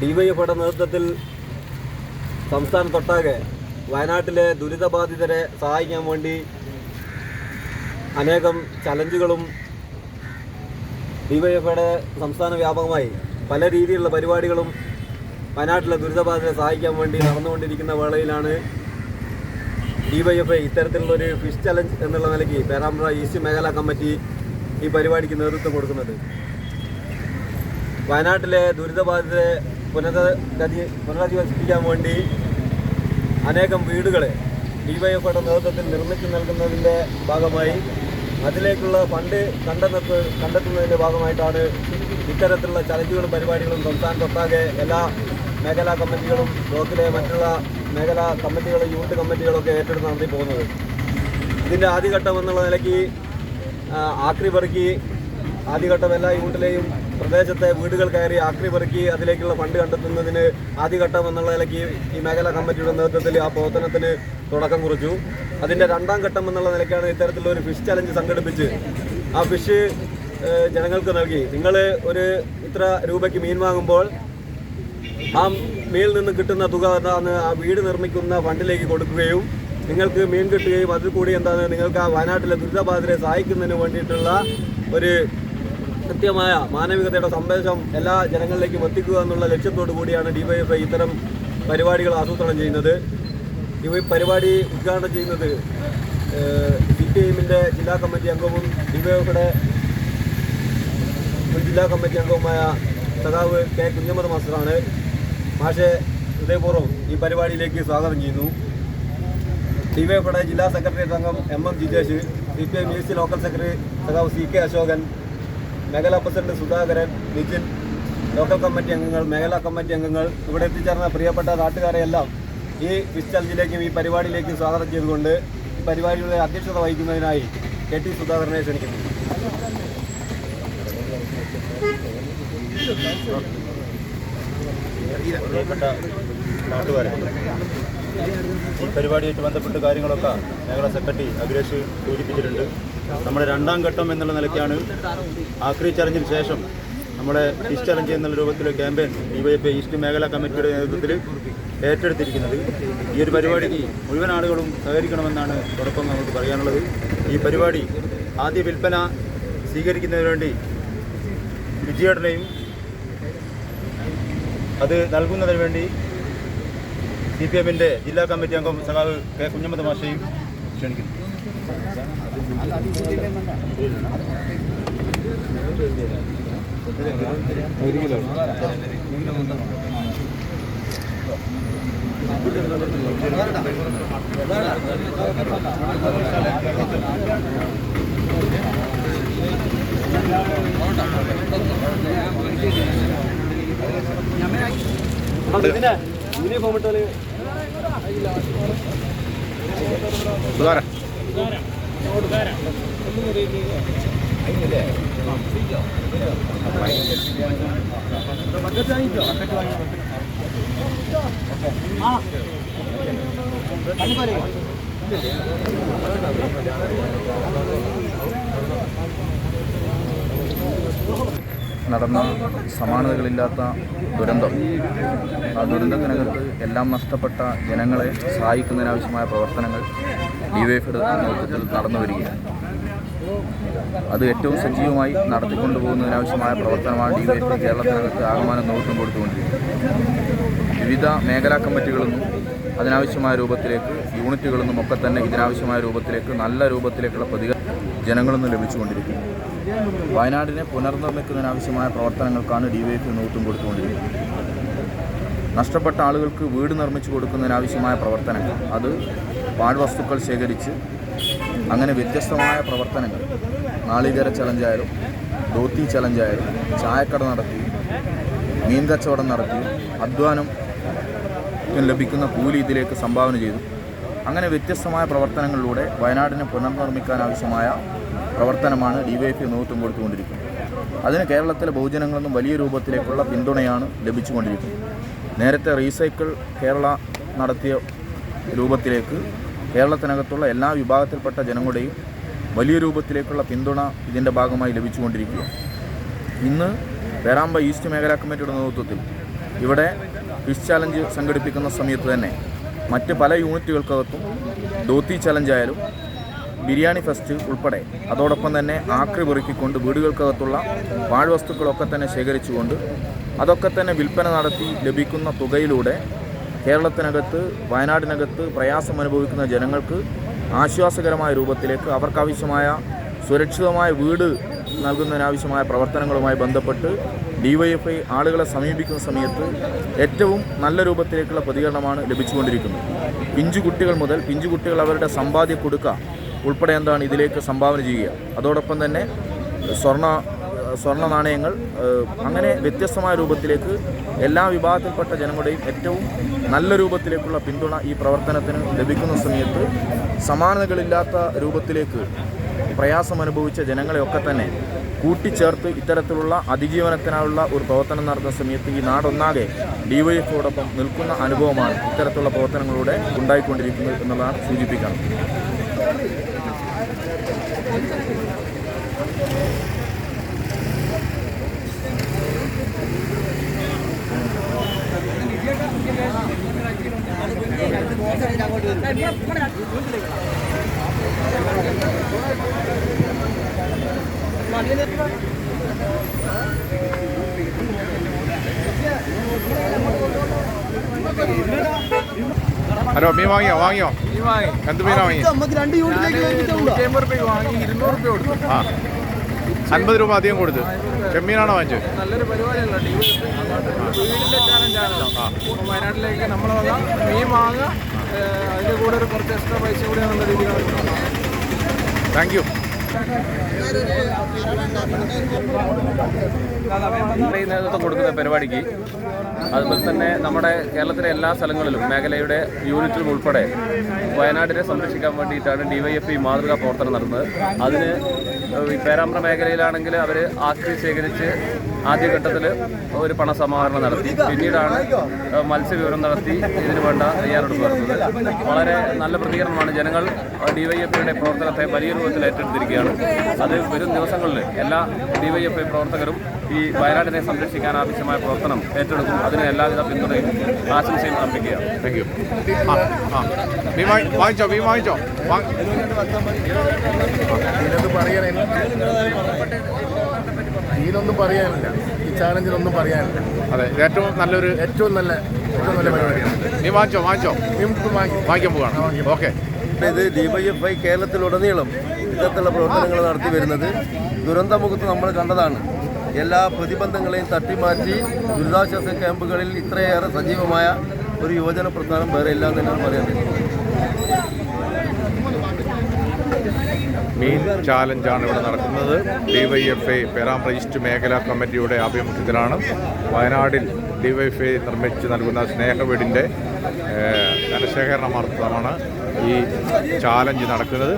ഡിവൈഎഫ്ഐയുടെ നേതൃത്വത്തിൽ സംസ്ഥാനത്തൊട്ടാകെ വയനാട്ടിലെ ദുരിതബാധിതരെ സഹായിക്കാൻ വേണ്ടി അനേകം ചലഞ്ചുകളും ഡിവൈഎഫ്ഐയുടെ സംസ്ഥാന വ്യാപകമായി പല രീതിയിലുള്ള പരിപാടികളും വയനാട്ടിലെ ദുരിതബാധിതരെ സഹായിക്കാൻ വേണ്ടി നടന്നുകൊണ്ടിരിക്കുന്ന വേളയിലാണ് ഡിവൈഎഫ്ഐ ഇത്തരത്തിലുള്ളൊരു ഫിഷ് ചലഞ്ച് എന്നുള്ള നിലയ്ക്ക് പേരാമ്പ്ര ഈസ്റ്റ് മേഖലാ കമ്മിറ്റി ഈ പരിപാടിക്ക് നേതൃത്വം കൊടുക്കുന്നത്. വയനാട്ടിലെ ദുരിതബാധിതരെ പുനരധിവസിപ്പിക്കാൻ വേണ്ടി അനേകം വീടുകളെ ഡിവൈഎഫ്ഐയുടെ നേതൃത്വത്തിൽ നിർമ്മിച്ചു നൽകുന്നതിൻ്റെ ഭാഗമായി അതിലേക്കുള്ള ഫണ്ട് കണ്ടെത്തുന്നതിൻ്റെ ഭാഗമായിട്ടാണ് ഇത്തരത്തിലുള്ള ചലഞ്ചുകളും പരിപാടികളും സംസ്ഥാനത്തൊട്ടാകെ എല്ലാ മേഖലാ കമ്മിറ്റികളും ബ്ലോക്കിലെ മറ്റുള്ള മേഖലാ കമ്മിറ്റികളും യൂണിറ്റ് കമ്മിറ്റികളൊക്കെ ഏറ്റെടുത്ത് നടത്തി പോകുന്നത്. ഇതിൻ്റെ ആദ്യഘട്ടം എന്നുള്ള നിലയ്ക്ക് ആക്രി പെറുക്കി ആദ്യഘട്ടം എല്ലാ യൂണിറ്റിലെയും പ്രദേശത്തെ വീടുകൾ കയറി ആക്രി പെറുക്കി അതിലേക്കുള്ള ഫണ്ട് കണ്ടെത്തുന്നതിന് ആദ്യഘട്ടം എന്നുള്ള നിലയ്ക്ക് ഈ മേഖലാ കമ്മിറ്റിയുടെ നേതൃത്വത്തിൽ ആ പ്രവർത്തനത്തിന് തുടക്കം കുറിച്ചു. അതിൻ്റെ രണ്ടാം ഘട്ടം എന്നുള്ള നിലയ്ക്കാണ് ഇത്തരത്തിലുള്ള ഒരു ഫിഷ് ചലഞ്ച് സംഘടിപ്പിച്ച് ആ ഫിഷ് ജനങ്ങൾക്ക് നൽകി. നിങ്ങൾ ഒരു ഇത്ര രൂപയ്ക്ക് മീൻ വാങ്ങുമ്പോൾ ആ മീനിൽ നിന്ന് കിട്ടുന്ന തുക എന്താണ് ആ വീട് നിർമ്മിക്കുന്ന ഫണ്ടിലേക്ക് കൊടുക്കുകയും നിങ്ങൾക്ക് മീൻ കിട്ടുകയും അതിൽ കൂടി എന്താണ് നിങ്ങൾക്ക് ആ വയനാട്ടിലെ ദുരിതബാധിതരെ സഹായിക്കുന്നതിന് വേണ്ടിയിട്ടുള്ള ഒരു കൃത്യമായ മാനവികതയുടെ സന്ദേശം എല്ലാ ജനങ്ങളിലേക്കും എത്തിക്കുക എന്നുള്ള ലക്ഷ്യത്തോടു കൂടിയാണ് ഡിവൈഎഫ്ഐ ഇത്തരം പരിപാടികൾ ആസൂത്രണം ചെയ്യുന്നത്. ഈ പരിപാടി ഉദ്ഘാടനം ചെയ്യുന്നത് CPIഎമ്മിൻ്റെ ജില്ലാ കമ്മിറ്റി അംഗവും ഡിവൈഎഫ്ഐയുടെ ജില്ലാ കമ്മിറ്റി അംഗവുമായ സഖാവ് കെ കുഞ്ഞമ്മദ് മാസ്റ്ററാണ്. മാഷെ ഹൃദയപൂർവ്വം ഈ പരിപാടിയിലേക്ക് സ്വാഗതം ചെയ്യുന്നു. ഡിവൈഎഫ്ഐയുടെ ജില്ലാ സെക്രട്ടേറിയറ്റ് അംഗം MM ജിജേഷ്, CPIഎം EST ലോക്കൽ സെക്രട്ടറി സഖാവ് CK അശോകൻ, മേഖലാ president Sudhakaran, Nijin, local committee അംഗങ്ങൾ, മേഖലാ കമ്മിറ്റി അംഗങ്ങൾ, ഇവിടെ എത്തിച്ചേർന്ന പ്രിയപ്പെട്ട നാട്ടുകാരെയെല്ലാം ഈ ഫിഷ് ചലഞ്ചിലേക്കും ഈ പരിപാടിയിലേക്കും സ്വാഗതം ചെയ്തുകൊണ്ട് ഈ പരിപാടിയുടെ അധ്യക്ഷത വഹിക്കുന്നതിനായി KT സുധാകരനെ ക്ഷണിക്കുന്നു. പ്രിയപ്പെട്ട നാട്ടുകാരെ, ഈ പരിപാടിയായിട്ട് ബന്ധപ്പെട്ട കാര്യങ്ങളൊക്കെ മേഖലാ സെക്രട്ടറി അഖിലേഷ് സൂചിപ്പിച്ചിട്ടുണ്ട്. നമ്മുടെ രണ്ടാം ഘട്ടം എന്നുള്ള നിലയ്ക്കാണ് ആക്രി ചലഞ്ചിന് ശേഷം നമ്മുടെ ഫിഷ് ചലഞ്ച് എന്നുള്ള രൂപത്തിലെ ക്യാമ്പയിൻ ഡിവൈഎഫ്ഐ ഈസ്റ്റ് മേഖലാ കമ്മിറ്റിയുടെ നേതൃത്വത്തിൽ ഏറ്റെടുത്തിരിക്കുന്നത്. ഈ ഒരു പരിപാടിക്ക് മുഴുവൻ ആളുകളും സഹകരിക്കണമെന്നാണ് തുടക്കം നമുക്ക് പറയാനുള്ളത്. ഈ പരിപാടി ആദ്യ വിൽപ്പന സ്വീകരിക്കുന്നതിന് വേണ്ടി വിജയേട്ടനെയും അത് നൽകുന്നതിന് വേണ്ടി CPIഎമ്മിൻ്റെ ജില്ലാ കമ്മിറ്റി അംഗം സഖാവ് കെ കുഞ്ഞമ്മദ് മാഷയും ക്ഷണിക്കുന്നു. യൂണിഫോം ഇട്ടാല് നടന്ന സമാനതകളില്ലാത്ത ദുരന്തം, ആ ദുരന്തത്തിനകത്ത് എല്ലാം നഷ്ടപ്പെട്ട ജനങ്ങളെ സഹായിക്കുന്നതിനാവശ്യമായ പ്രവർത്തനങ്ങൾ ഡിവൈഎഫ്ഐയുടെ നേതൃത്വത്തിൽ നടന്നു വരികയാണ്. അത് ഏറ്റവും സജീവമായി നടത്തിക്കൊണ്ടുപോകുന്നതിനാവശ്യമായ പ്രവർത്തനമാണ് ഡിവൈഎഫ്ഐ കേരളത്തിനകത്ത് ആകമാനം നേതൃത്വം കൊടുത്തുകൊണ്ടിരിക്കുന്നത്. വിവിധ മേഖലാ കമ്മിറ്റികളിൽ നിന്നും അതിനാവശ്യമായ രൂപത്തിലേക്ക്, യൂണിറ്റുകളിൽ നിന്നും ഒക്കെ തന്നെ ഇതിനാവശ്യമായ രൂപത്തിലേക്ക്, നല്ല രൂപത്തിലേക്കുള്ള പ്രതികരണം ജനങ്ങളിൽ നിന്ന് ലഭിച്ചുകൊണ്ടിരിക്കുന്നു. വയനാടിനെ പുനർനിർമ്മിക്കുന്നതിനാവശ്യമായ പ്രവർത്തനങ്ങൾക്കാണ് ഡിവൈഎഫ്ഐ നേതൃത്വം കൊടുത്തുകൊണ്ടിരിക്കുന്നത്. നഷ്ടപ്പെട്ട ആളുകൾക്ക് വീട് നിർമ്മിച്ചു കൊടുക്കുന്നതിനാവശ്യമായ പ്രവർത്തനങ്ങൾ, അത് പാഴ്വസ്തുക്കൾ ശേഖരിച്ച് അങ്ങനെ വ്യത്യസ്തമായ പ്രവർത്തനങ്ങൾ, നാളികേര ചലഞ്ചായാലും ധോത്തി ചലഞ്ചായാലും ചായക്കട നടത്തി, മീൻ കച്ചവടം നടത്തി, അധ്വാനം ലഭിക്കുന്ന കൂലി ഇതിലേക്ക് സംഭാവന ചെയ്തു. അങ്ങനെ വ്യത്യസ്തമായ പ്രവർത്തനങ്ങളിലൂടെ വയനാടിനെ പുനർനിർമ്മിക്കാനാവശ്യമായ പ്രവർത്തനമാണ് ഡിവൈഎഫ്ഐ നേതൃത്വം കൊടുത്തുകൊണ്ടിരിക്കുന്നത്. അതിന് കേരളത്തിലെ ബഹുജനങ്ങളിൽ നിന്നും വലിയ രൂപത്തിലേക്കുള്ള പിന്തുണയാണ് ലഭിച്ചുകൊണ്ടിരിക്കുന്നത്. നേരത്തെ റീസൈക്കിൾ കേരള നടത്തിയ രൂപത്തിലേക്ക് കേരളത്തിനകത്തുള്ള എല്ലാ വിഭാഗത്തിൽപ്പെട്ട ജനങ്ങളുടെയും വലിയ രൂപത്തിലേക്കുള്ള പിന്തുണ ഇതിൻ്റെ ഭാഗമായി ലഭിച്ചുകൊണ്ടിരിക്കുകയാണ്. ഇന്ന് പേരാമ്പ്ര ഈസ്റ്റ് മേഖലാ കമ്മിറ്റിയുടെ നേതൃത്വത്തിൽ ഇവിടെ ഫിഷ് ചാലഞ്ച് സംഘടിപ്പിക്കുന്ന സമയത്ത് തന്നെ മറ്റ് പല യൂണിറ്റുകൾക്കകത്തും ധോത്തി ചലഞ്ചായാലും ബിരിയാണി ഫെസ്റ്റ് ഉൾപ്പെടെ, അതോടൊപ്പം തന്നെ ആക്രി പെറുക്കിക്കൊണ്ട് വീടുകൾക്കകത്തുള്ള പാഴ്വസ്തുക്കളൊക്കെ തന്നെ ശേഖരിച്ചുകൊണ്ട് അതൊക്കെ തന്നെ വിൽപ്പന നടത്തി ലഭിക്കുന്ന തുകയിലൂടെ കേരളത്തിനകത്ത്, വയനാടിനകത്ത് പ്രയാസം അനുഭവിക്കുന്ന ജനങ്ങൾക്ക് ആശ്വാസകരമായ രൂപത്തിലേക്ക് അവർക്കാവശ്യമായ സുരക്ഷിതമായ വീട് നൽകുന്നതിനാവശ്യമായ പ്രവർത്തനങ്ങളുമായി ബന്ധപ്പെട്ട് ഡിവൈഎഫ്ഐ ആളുകളെ സമീപിക്കുന്ന സമയത്ത് ഏറ്റവും നല്ല രൂപത്തിലേക്കുള്ള പ്രതികരണമാണ് ലഭിച്ചുകൊണ്ടിരിക്കുന്നത്. പിഞ്ചുകുട്ടികൾ മുതൽ പിഞ്ചുകുട്ടികൾ അവരുടെ സമ്പാദ്യ കൊടുക്ക ഉൾപ്പെടെ എന്താണ് ഇതിലേക്ക് സംഭാവന ചെയ്യുക. അതോടൊപ്പം തന്നെ സ്വർണ്ണ നാണയങ്ങൾ, അങ്ങനെ വ്യത്യസ്തമായ രൂപത്തിലേക്ക് എല്ലാ വിഭാഗത്തിൽപ്പെട്ട ജനങ്ങളുടെയും ഏറ്റവും നല്ല രൂപത്തിലേക്കുള്ള പിന്തുണ ഈ പ്രവർത്തനത്തിന് ലഭിക്കുന്ന സമയത്ത് സമാനതകളില്ലാത്ത രൂപത്തിലേക്ക് പ്രയാസം അനുഭവിച്ച ജനങ്ങളെയൊക്കെ തന്നെ കൂട്ടിച്ചേർത്ത് ഇത്തരത്തിലുള്ള അതിജീവനത്തിനായുള്ള ഒരു പ്രവർത്തനം നടത്തുന്ന സമയത്ത് ഈ നാടൊന്നാകെ ഡിവൈഎഫ്ഐയോടൊപ്പം നിൽക്കുന്ന അനുഭവമാണ് ഇത്തരത്തിലുള്ള പ്രവർത്തനങ്ങളിലൂടെ ഉണ്ടായിക്കൊണ്ടിരിക്കുന്നത് എന്നുള്ളതാണ് സൂചിപ്പിക്കണം. ഹലോ, മീൻ വാങ്ങിയോ? എന്ത് മീനാ വാങ്ങി? 50 രൂപ കൊടുത്തു. 50 രൂപ അധികം കൊടുത്ത്. ചെമ്മീനാണോ വാങ്ങിച്ചത്? നല്ലൊരു പരിപാടിയല്ല, വീടിന്റെ ചാലഞ്ചാണല്ലോ. വയനാട്ടിലേക്ക് നമ്മൾ മീൻ വാങ്ങുക, അതിൻ്റെ കൂടെ ഒരു കുറച്ച് എക്സ്ട്രാ പൈസ കൂടെ എന്നുള്ള രീതിയിലാണ്. Thank you. നേതൃത്വം കൊടുക്കുന്ന പരിപാടിക്ക്, അതുപോലെ തന്നെ നമ്മുടെ കേരളത്തിലെ എല്ലാ സ്ഥലങ്ങളിലും മേഖലയുടെ യൂണിറ്റിലും ഉൾപ്പെടെ വയനാടിനെ സംരക്ഷിക്കാൻ വേണ്ടിയിട്ടാണ് ഡിവൈഎഫ്ഐ മാതൃകാ പ്രവർത്തനം നടന്നത്. അതിന് പേരാമ്പ്ര മേഖലയിലാണെങ്കിൽ അവർ ആക്രി ശേഖരിച്ച് ആദ്യഘട്ടത്തിൽ ഒരു പണസമാഹരണം നടത്തി. പിന്നീടാണ് മത്സ്യവിവരം നടത്തി ഇതിന് വേണ്ട തയ്യാറെടുപ്പ് നടത്തുന്നത്. വളരെ നല്ല പ്രതികരണമാണ്. ജനങ്ങൾ ഡിവൈഎഫ്ഐയുടെ പ്രവർത്തനത്തെ വലിയ രൂപത്തിൽ ഏറ്റെടുത്തിരിക്കുകയാണ്. അത് വരും ദിവസങ്ങളിൽ എല്ലാ ഡിവൈഎഫ്ഐ പ്രവർത്തകരും ഈ വയനാടിനെ സംരക്ഷിക്കാൻ ആവശ്യമായ പ്രവർത്തനം ഏറ്റെടുക്കും. അതിന് എല്ലാവിധ പിന്തുണയും ആശംസയും അർപ്പിക്കുകയാണ്. Thank you. വാങ്ങിച്ചോ? ഇതിനൊന്നും പറയാനില്ല, ഈ ചാലഞ്ചിനൊന്നും പറയാനില്ല. അതെ, ഏറ്റവും നല്ല പരിപാടിയാണ്. നീ വാങ്ങിച്ചോ? വാങ്ങിക്കാൻ പോവാണ്. ഓക്കെ. ഇത് ഡിവൈഎഫ്ഐ കേരളത്തിലുടനീളം ഇത്തരത്തിലുള്ള പ്രവർത്തനങ്ങൾ നടത്തി വരുന്നത് ദുരന്തമുഖത്ത് നമ്മൾ കണ്ടതാണ്. എല്ലാ പ്രതിബന്ധങ്ങളെയും തട്ടിമാറ്റി ദുരിതാശ്വാസ ക്യാമ്പുകളിൽ ഇത്രയേറെ സജീവമായ ഒരു യുവജന പ്രസ്ഥാനം വേറെ ഇല്ല എന്ന് തന്നെയാണ് പറയുന്നത്. മീൻ ചാലഞ്ചാണ് ഇവിടെ നടക്കുന്നത്. ഡിവൈഎഫ്ഐ പേരാമ്പ്ര ഈസ്റ്റ് മേഖലാ കമ്മിറ്റിയുടെ ആഭിമുഖ്യത്തിലാണ് വയനാടിൽ ഡിവൈഎഫ്ഐ നിർമ്മിച്ച് നൽകുന്ന സ്നേഹവീടിൻ്റെ ധനശേഖരണമാർത്ഥമാണ് ഈ ചാലഞ്ച് നടക്കുന്നത്.